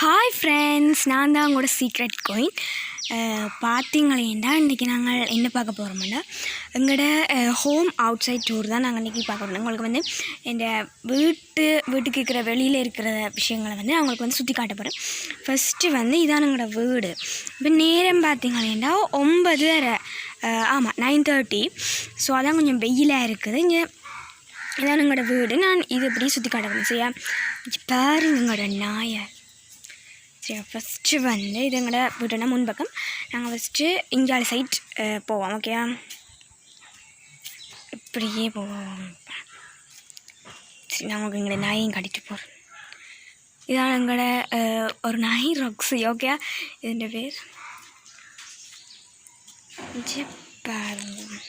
Hi friends, நான் தான் உங்களோட சீக்ரெட் கோயின். பார்த்தீங்களேண்டா இன்றைக்கி நாங்கள் என்ன பார்க்க போகிறோம்னா எங்களோட ஹோம் அவுட் சைட் டூர் தான் நாங்கள் இன்றைக்கி பார்க்க போகிறோம். உங்களுக்கு வந்து எங்கள் வீட்டுக்கு இருக்கிற வெளியில் இருக்கிற விஷயங்களை வந்து அவங்களுக்கு வந்து சுற்றி காட்ட போகிறேன். ஃபஸ்ட்டு வந்து இதான் எங்களோட வீடு. இப்போ நேரம் பார்த்தீங்களேண்டா 9:30, ஆமாம் 9:30. ஸோ அதான் கொஞ்சம் வெயிலாக இருக்குது. இங்கே இதான் எங்களோட வீடு. நான் இது எப்படி சுற்றி காட்ட போகிறேன். சரியா, பாருங்க எங்களோட நாயை. சரி, ஃபஸ்ட்டு வந்து இது எங்களோட வீட்டுனா முன்பக்கம். நாங்கள் ஃபஸ்ட்டு இந்தியாவில் சைட் போவோம். ஓகேயா, இப்படியே போவோம். சரி, நாங்கள் எங்களோட நாயையும் காட்டிட்டு போகிறோம். இதான் எங்களோட ஒரு நாய் ராக்ஸி. ஓகேயா, இதோட பேர் பாருங்க.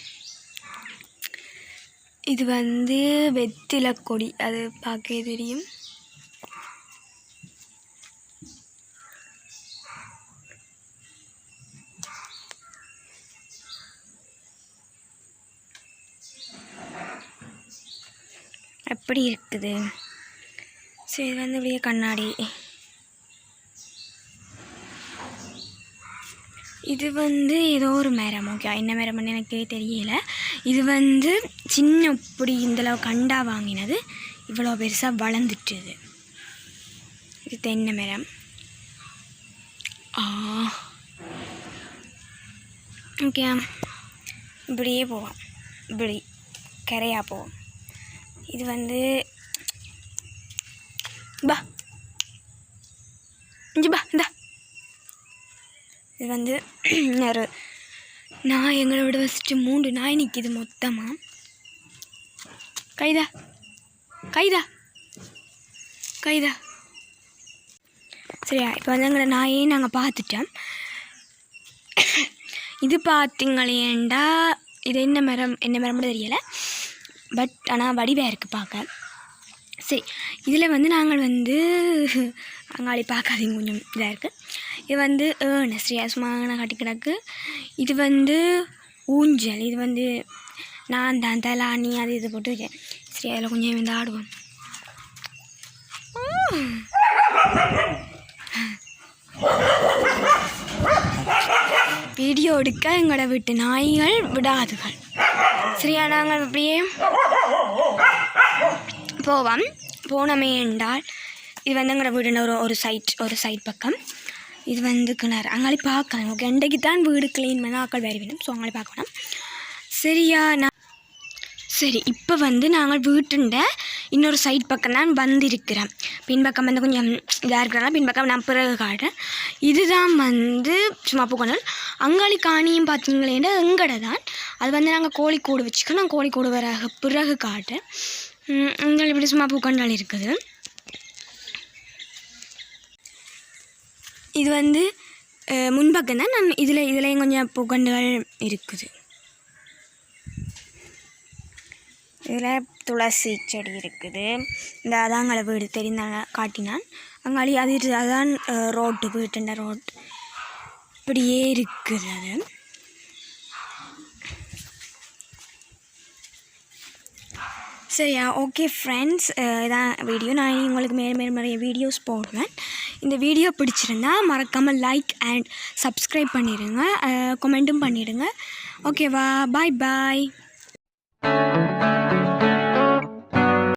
இது வந்து வெத்திலை கொடி, அது பார்க்கவே தெரியும். எப்படி இருக்குது. சரி, இது வந்து இப்படியே கண்ணாடி. இது வந்து ஏதோ ஒரு மரம். ஓகே, என்ன மரம்னு எனக்கு தெரியல. இது வந்து சின்ன இப்படி இந்தளவு கண்டா வாங்கினது இவ்வளோ பெருசாக வளர்ந்துட்டுது. இது தென்னை மரம். ஓகே, இப்படியே போவோம். இப்படி கரையாக போவோம். இது வந்து பா இஞ்சி பா இந்தா. இது வந்து ஒரு நாய். எங்களோட ஃபஸ்ட்டு 3 நாய் நிற்கிது மொத்தமாக. கைதா கைதா கைதா. சரியா, இப்போ வந்து எங்களோட நாயையும் நாங்கள் பார்த்துட்டோம். இது பார்த்தீங்களேண்டா இது என்ன மரம்னு தெரியலை. பட் ஆனால் வடிவாக இருக்குது பார்க்க. சரி, இதில் வந்து நாங்கள் வந்து அங்காளி பார்க்காதீங்க, கொஞ்சம் இதாக இருக்குது. இது வந்து ஸ்ரீயாசுமான காட்டி கிடக்கு. இது வந்து ஊஞ்சல். இது வந்து நான் தான் தலானி அது இது போட்டு வச்சேன். சரி, அதில் கொஞ்சம் வந்து ஆடுவோம். வீடியோ எடுக்க எங்களோட வீட்டு நாய்கள் விடாதுகள். சரியா, நாங்கள் அப்படியே போவோம். போனமே என்றால் இது வந்து எங்களோட வீடுன ஒரு சைட் பக்கம். இது வந்து கிணறு. அங்காளி பார்க்கலாம். ஓகே, இன்றைக்கு தான் வீடு க்ளீன் பண்ண ஆக்கள் வேறு வேணும். ஸோ அங்காளி பார்க்கணும். சரியா, சரி, இப்போ வந்து நாங்கள் வீட்டுண்ட இன்னொரு சைட் பக்கம் தான் வந்திருக்கிறேன். பின்பக்கம் வந்து கொஞ்சம் இதாக இருக்கிறனால பின்பக்கம் நான் பிறகு காட்டுறேன். இதுதான் வந்து சும்மா பூக்கணல். அங்காளி காணியும் பார்த்தீங்களேன்னா எங்கட தான். அது வந்து நாங்கள் கோழிக்கூடு வச்சுக்கணும். நான் கோழிக்கூடு பிறகு காட்டுறேன். இங்கே இப்படி சும்மா பூக்கண்டல் இருக்குது. இது வந்து முன்பக்கம் தான். நம்ம இதுலேயும் கொஞ்சம் பூக்கண்டுகள் இருக்குது. இதில் துளசி செடி இருக்குது. இந்த அதாங்களை வீடு தெரிந்தாங்க காட்டினான். அங்காளி அதான் ரோட்டு வீட்டுண்ட ரோட் இப்படியே இருக்குது. அது சரியா, ஓகே ஃப்ரெண்ட்ஸ், இதான் வீடியோ. நான் உங்களுக்கு மேலும் நிறைய வீடியோஸ் போடுவேன். இந்த வீடியோ பிடிச்சிருந்தா மறக்காமல் லைக் அண்ட் சப்ஸ்கிரைப் பண்ணிடுங்க, கமெண்ட்டும் பண்ணிவிடுங்க. ஓகேவா, பாய் பாய்.